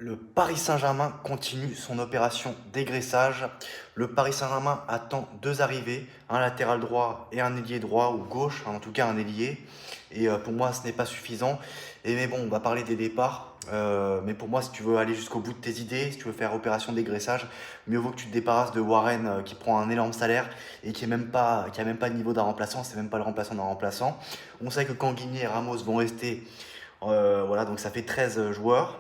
Le Paris Saint-Germain continue son opération dégraissage. Le Paris Saint-Germain attend deux arrivées, un latéral droit et un ailier droit ou gauche, en tout cas un ailier. Et pour moi, ce n'est pas suffisant. Mais bon, on va parler des départs. Mais pour moi, si tu veux aller jusqu'au bout de tes idées, si tu veux faire opération dégraissage, mieux vaut que tu te débarrasses de Warren qui prend un énorme salaire et qui a même pas le niveau d'un remplaçant. C'est même pas le remplaçant d'un remplaçant. On sait que Kanguini et Ramos vont rester. Voilà, donc ça fait 13 joueurs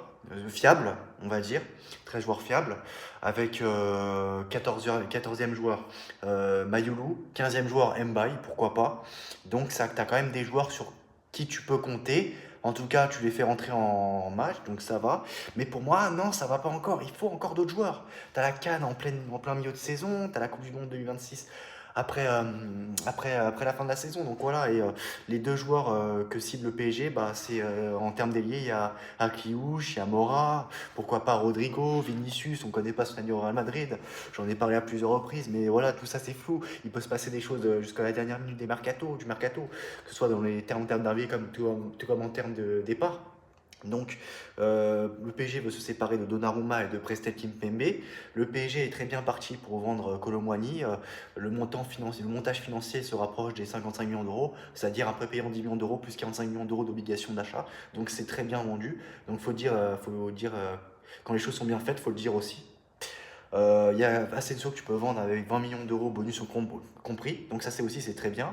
fiables, on va dire. 13 joueurs fiables, avec 14e joueur Mayoulou, 15e joueur Mbaye, pourquoi pas. Donc ça, tu as quand même des joueurs sur qui tu peux compter. En tout cas, tu les fais rentrer en match, donc ça va. Mais pour moi, non, ça va pas encore. Il faut encore d'autres joueurs. Tu as la CAN en plein milieu de saison, tu as la Coupe du Monde 2026 après la fin de la saison. Donc voilà, et les deux joueurs que cible le PSG, bah, c'est en termes d'ailier, il y a Akliouche, il y a Mora, pourquoi pas Rodrigo, Vinicius, on ne connaît pas son année au Real Madrid, j'en ai parlé à plusieurs reprises, mais voilà, tout ça c'est flou. Il peut se passer des choses jusqu'à la dernière minute du mercato, que ce soit dans les termes d'arrivée comme tout comme en termes de départ. Donc, le PSG veut se séparer de Donnarumma et de Prestel Kimpembe. Le PSG est très bien parti pour vendre Kolo Muani. Le montage financier se rapproche des 55 millions d'euros, c'est-à-dire un prépayant 10 millions d'euros plus 45 millions d'euros d'obligations d'achat. Donc, c'est très bien vendu. Donc, quand les choses sont bien faites, il faut le dire aussi. Il y a Asensio que tu peux vendre avec 20 millions d'euros bonus compris. Donc, ça, c'est très bien.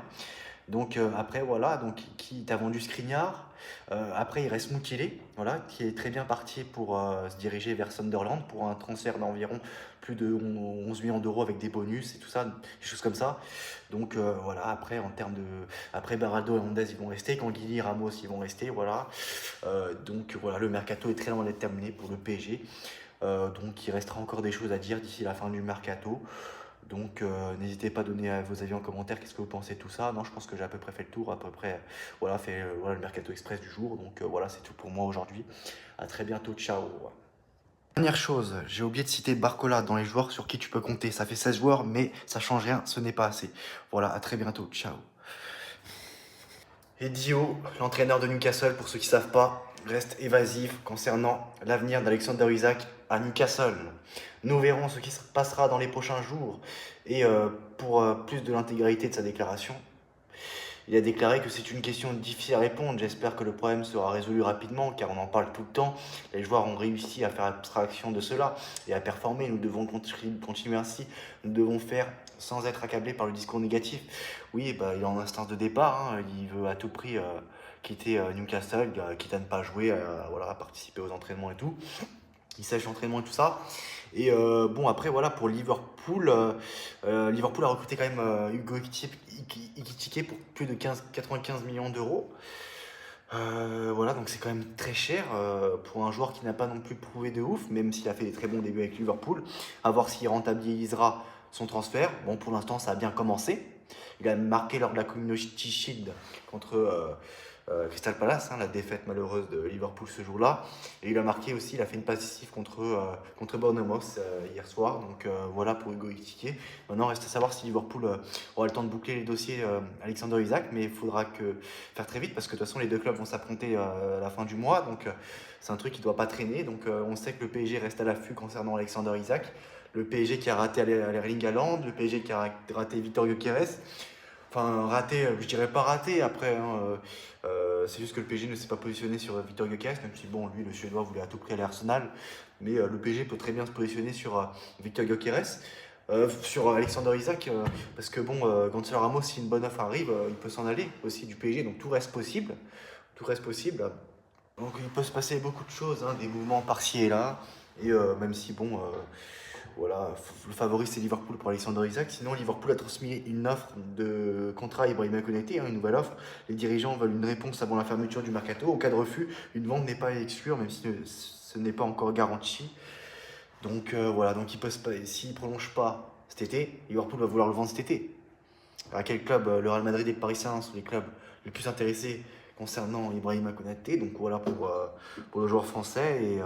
Donc après voilà, donc qui t'a vendu Skriniar. Après il reste Mukele, voilà, qui est très bien parti pour se diriger vers Sunderland pour un transfert d'environ plus de 11 millions d'euros avec des bonus et tout ça, des choses comme ça. Donc voilà, après en termes de, après Baraldo et Hernandez ils vont rester, Canguilly, Ramos ils vont rester, voilà. Donc voilà, le mercato est très loin d'être terminé pour le PSG. Donc il restera encore des choses à dire d'ici la fin du mercato. Donc n'hésitez pas à donner vos avis en commentaire, qu'est-ce que vous pensez de tout ça. Non, je pense que j'ai à peu près fait le tour, à peu près voilà, fait voilà, le mercato express du jour. Donc voilà, c'est tout pour moi aujourd'hui. À très bientôt, ciao. Dernière chose, j'ai oublié de citer Barcola dans les joueurs sur qui tu peux compter. Ça fait 16 joueurs, mais ça change rien, ce n'est pas assez. Voilà, à très bientôt, ciao. Et Dio, l'entraîneur de Newcastle, pour ceux qui ne savent pas, reste évasif concernant l'avenir d'Alexander Isaac à Newcastle. Nous verrons ce qui se passera dans les prochains jours. Et pour plus de l'intégralité de sa déclaration, il a déclaré que c'est une question difficile à répondre. J'espère que le problème sera résolu rapidement, car on en parle tout le temps. Les joueurs ont réussi à faire abstraction de cela et à performer. Nous devons continuer ainsi. Nous devons faire sans être accablés par le discours négatif. Oui, bah, il est en instance de départ. Hein. Il veut à tout prix quitter Newcastle, quitte à ne pas jouer, voilà, à participer aux entraînements et tout. Il sèche l'entraînement et tout ça. Et bon, après, voilà, pour Liverpool, Liverpool a recruté quand même Hugo Ekitike pour plus de 95 millions d'euros. Voilà, donc c'est quand même très cher pour un joueur qui n'a pas non plus prouvé de ouf, même s'il a fait des très bons débuts avec Liverpool. À voir s'il rentabilisera son transfert. Bon, pour l'instant, ça a bien commencé. Il a marqué lors de la Community Shield contre Crystal Palace, hein, la défaite malheureuse de Liverpool ce jour-là. Et il a marqué aussi, il a fait une passe décisive contre Bournemouth hier soir. Donc voilà pour Hugo Ekitike. Maintenant, reste à savoir si Liverpool aura le temps de boucler les dossiers Alexander Isaac, mais il faudra faire très vite parce que de toute façon, les deux clubs vont s'affronter à la fin du mois. Donc c'est un truc qui ne doit pas traîner. Donc on sait que le PSG reste à l'affût concernant Alexander Isaac. Le PSG qui a raté Erling Haaland, le PSG qui a raté Vitor Gyökeres. Enfin, raté, je dirais pas raté après. Hein, c'est juste que le PSG ne s'est pas positionné sur Vitor Gyökeres, même si bon, lui, le Suédois voulait à tout prix aller à Arsenal. Mais le PSG peut très bien se positionner sur Vitor Gyökeres, sur Alexander Isaac, parce que bon, Gonzalo Ramos, si une bonne offre arrive, il peut s'en aller aussi du PSG, donc tout reste possible. Tout reste possible. Donc il peut se passer beaucoup de choses, hein, des mouvements par-ci et là. Et même si bon, voilà, le favori c'est Liverpool pour Alexander Isaac. Sinon, Liverpool a transmis une offre de contrat à Ibrahima Konaté, hein, une nouvelle offre. Les dirigeants veulent une réponse avant la fermeture du mercato. Au cas de refus, une vente n'est pas à exclure, même si ce n'est pas encore garanti. Donc voilà, donc s'il ne prolonge pas cet été, Liverpool va vouloir le vendre cet été. À quel club Le Real Madrid et le Paris Saint-Germain sont les clubs les plus intéressés concernant Ibrahima Konaté. Donc voilà pour le joueur français.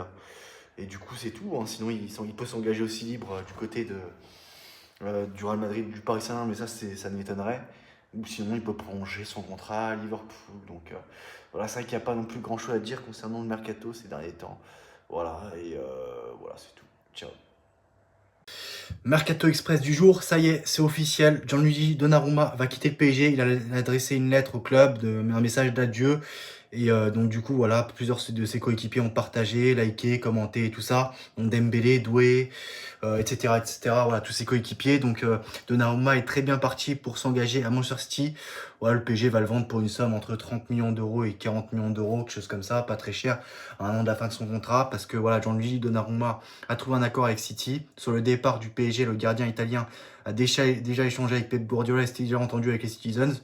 Et du coup, c'est tout. Hein. Sinon, il peut s'engager aussi libre du côté du Real Madrid, du Paris Saint-Germain, mais ça ne m'étonnerait. Ou sinon, il peut prolonger son contrat à Liverpool. Donc voilà, c'est vrai qu'il n'y a pas non plus grand-chose à dire concernant le mercato ces derniers temps. Voilà, et voilà, c'est tout. Ciao. Mercato Express du jour, ça y est, c'est officiel. Gianluigi Donnarumma va quitter le PSG. Il a adressé une lettre au club, un message d'adieu. Et donc du coup, voilà, plusieurs de ses coéquipiers ont partagé, liké, commenté et tout ça. Donc Dembélé, Doué, etc., etc. Voilà, tous ses coéquipiers. Donc Donnarumma est très bien parti pour s'engager à Manchester City. Voilà, le PSG va le vendre pour une somme entre 30 millions d'euros et 40 millions d'euros, quelque chose comme ça, pas très cher, à un an de la fin de son contrat, parce que voilà, Gianluigi Donnarumma a trouvé un accord avec City. Sur le départ du PSG, le gardien italien a déjà échangé avec Pep Guardiola et s'était déjà entendu avec les Citizens.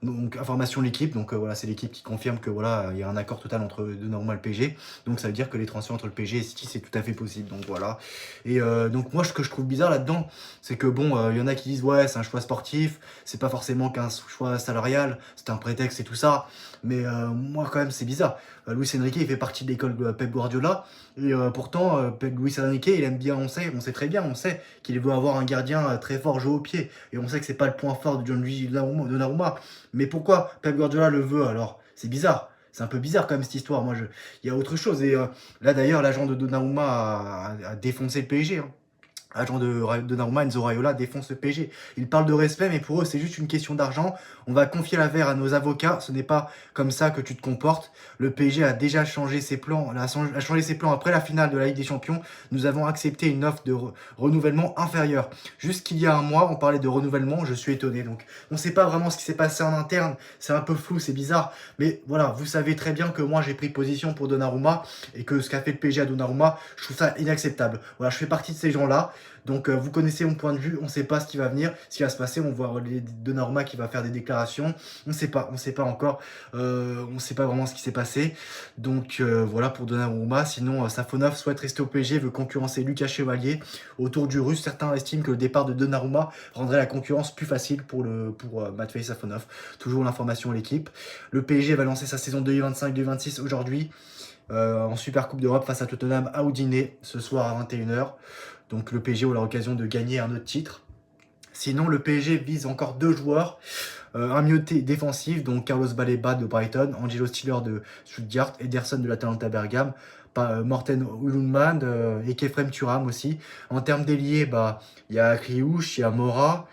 Donc, information de l'équipe. Donc, voilà, c'est l'équipe qui confirme que voilà, il y a un accord total entre Donnarumma et le PSG. Donc, ça veut dire que les transferts entre le PSG et City, c'est tout à fait possible. Donc, voilà. Et donc, moi, ce que je trouve bizarre là-dedans, c'est que bon, il y en a qui disent, ouais, c'est un choix sportif, c'est pas forcément qu'un choix salarial, c'est un prétexte et tout ça. Mais moi, quand même, c'est bizarre. Luis Enrique, il fait partie de l'école de Pep Guardiola. Et pourtant, Luis Enrique, il aime bien, on sait très bien, on sait qu'il veut avoir un gardien très fort joué au pied. Et on sait que c'est pas le point fort de Gianluigi Donnarumma. Mais pourquoi Pep Guardiola le veut alors? C'est bizarre. C'est un peu bizarre quand même cette histoire. Il y a autre chose. Et là d'ailleurs, l'agent de Donnarumma a défoncé le PSG, hein. Agent de Donnarumma, Enzo Raiola défonce le PSG. Ils parlent de respect, mais pour eux, c'est juste une question d'argent. On va confier l'affaire à nos avocats. Ce n'est pas comme ça que tu te comportes. Le PSG a déjà changé ses plans, a changé ses plans après la finale de la Ligue des Champions. Nous avons accepté une offre de renouvellement inférieure. Jusqu'il y a un mois, on parlait de renouvellement. Je suis étonné. Donc, on ne sait pas vraiment ce qui s'est passé en interne. C'est un peu flou, c'est bizarre. Mais voilà, vous savez très bien que moi, j'ai pris position pour Donnarumma et que ce qu'a fait le PSG à Donnarumma, je trouve ça inacceptable. Voilà, je fais partie de ces gens-là. Donc vous connaissez mon point de vue, on ne sait pas ce qui va venir, ce qui va se passer, on voit Donnarumma qui va faire des déclarations, on ne sait pas encore, on ne sait pas vraiment ce qui s'est passé. Donc voilà pour Donnarumma. Sinon Safonov souhaite rester au PSG, veut concurrencer Lucas Chevalier autour du Russe. Certains estiment que le départ de Donnarumma rendrait la concurrence plus facile pour Matvei Safonov. Toujours l'information à l'équipe. Le PSG va lancer sa saison 2025-2026 aujourd'hui. En Super Coupe d'Europe face à Tottenham à Udine ce soir à 21h. Donc le PSG aura l'occasion de gagner un autre titre. Sinon, le PSG vise encore deux joueurs. Un milieu défensif, donc Carlos Baleba de Brighton, Angelo Stiller de Stuttgart, Ederson de l'Atalanta Bergame, Morten Ulundman et Kefrem Thuram aussi. En termes d'ailier, il y a Kriouche, il y a Mora.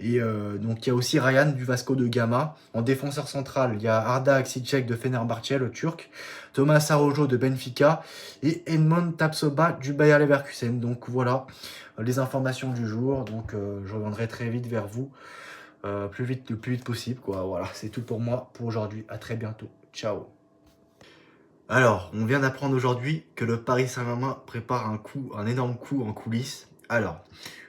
Et donc il y a aussi Ryan du Vasco de Gama. En défenseur central, il y a Arda Aksicek de Fenerbahçe, le turc, Thomas Araujo de Benfica et Edmond Tapsoba du Bayer Leverkusen. Donc voilà les informations du jour. Donc je reviendrai très vite vers vous, le plus vite possible, quoi. Voilà, c'est tout pour moi pour aujourd'hui. À très bientôt. Ciao. Alors, on vient d'apprendre aujourd'hui que le Paris Saint-Germain prépare un énorme coup en coulisses. Alors,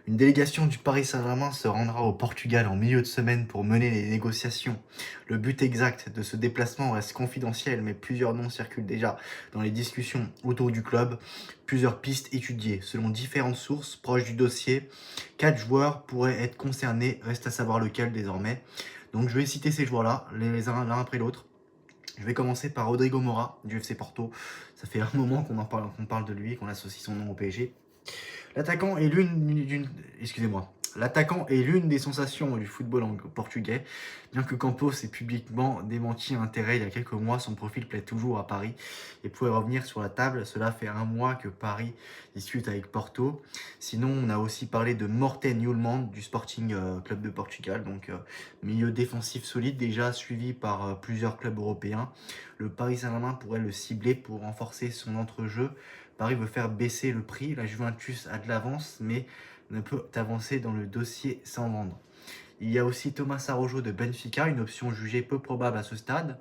une délégation du Paris Saint-Germain se rendra au Portugal en milieu de semaine pour mener les négociations. Le but exact de ce déplacement reste confidentiel, mais plusieurs noms circulent déjà dans les discussions autour du club. Plusieurs pistes étudiées. Selon différentes sources proches du dossier, 4 joueurs pourraient être concernés, reste à savoir lequel désormais. Donc je vais citer ces joueurs-là, les uns l'un après l'autre. Je vais commencer par Rodrigo Mora du FC Porto. Ça fait un moment qu'on parle de lui, qu'on associe son nom au PSG. L'attaquant est L'attaquant est l'une des sensations du football portugais. Bien que Campos ait publiquement démenti un intérêt il y a quelques mois, son profil plaît toujours à Paris et pourrait revenir sur la table. Cela fait un mois que Paris discute avec Porto. Sinon, on a aussi parlé de Morten Hjulmand du Sporting Club de Portugal. Donc, milieu défensif solide, déjà suivi par plusieurs clubs européens. Le Paris Saint-Germain pourrait le cibler pour renforcer son entrejeu. Paris veut faire baisser le prix. La Juventus a de l'avance, mais ne peut avancer dans le dossier sans vendre. Il y a aussi Thomas Araujo de Benfica, une option jugée peu probable à ce stade,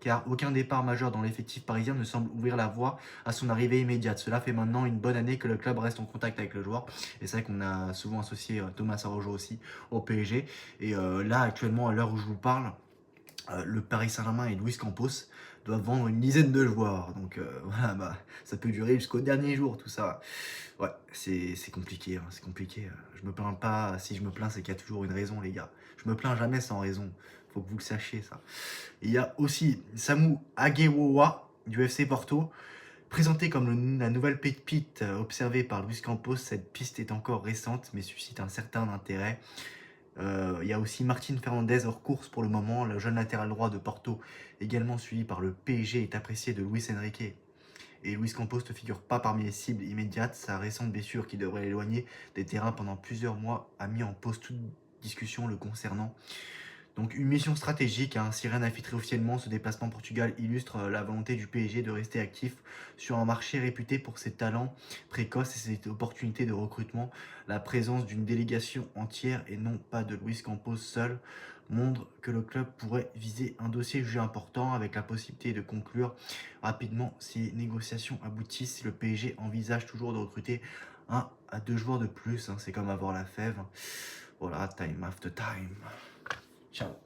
car aucun départ majeur dans l'effectif parisien ne semble ouvrir la voie à son arrivée immédiate. Cela fait maintenant une bonne année que le club reste en contact avec le joueur. Et c'est vrai qu'on a souvent associé Thomas Araujo aussi au PSG. Et là, actuellement, à l'heure où je vous parle, le Paris Saint-Germain et Luis Campos doivent vendre une dizaine de joueurs. Donc voilà, ça peut durer jusqu'au dernier jour, tout ça. Ouais, c'est compliqué, hein, c'est compliqué. Je me plains pas, si je me plains, c'est qu'il y a toujours une raison, les gars. Je me plains jamais sans raison. Faut que vous le sachiez, ça. Et il y a aussi Samu Aguewowa du FC Porto. Présenté comme la nouvelle pépite observée par Luis Campos, cette piste est encore récente, mais suscite un certain intérêt. Il y a aussi Martin Fernandez hors course pour le moment. Le jeune latéral droit de Porto, également suivi par le PSG, est apprécié de Luis Enrique et Luis Campos ne figure pas parmi les cibles immédiates. Sa récente blessure qui devrait l'éloigner des terrains pendant plusieurs mois a mis en pause toute discussion le concernant. Donc une mission stratégique, hein, si rien n'a filtré officiellement, ce déplacement en Portugal illustre la volonté du PSG de rester actif sur un marché réputé pour ses talents précoces et ses opportunités de recrutement. La présence d'une délégation entière et non pas de Luis Campos seul montre que le club pourrait viser un dossier jugé important avec la possibilité de conclure rapidement si les négociations aboutissent. Le PSG envisage toujours de recruter 1 à 2 joueurs de plus, hein, c'est comme avoir la fève. Voilà, time after time. Ciao.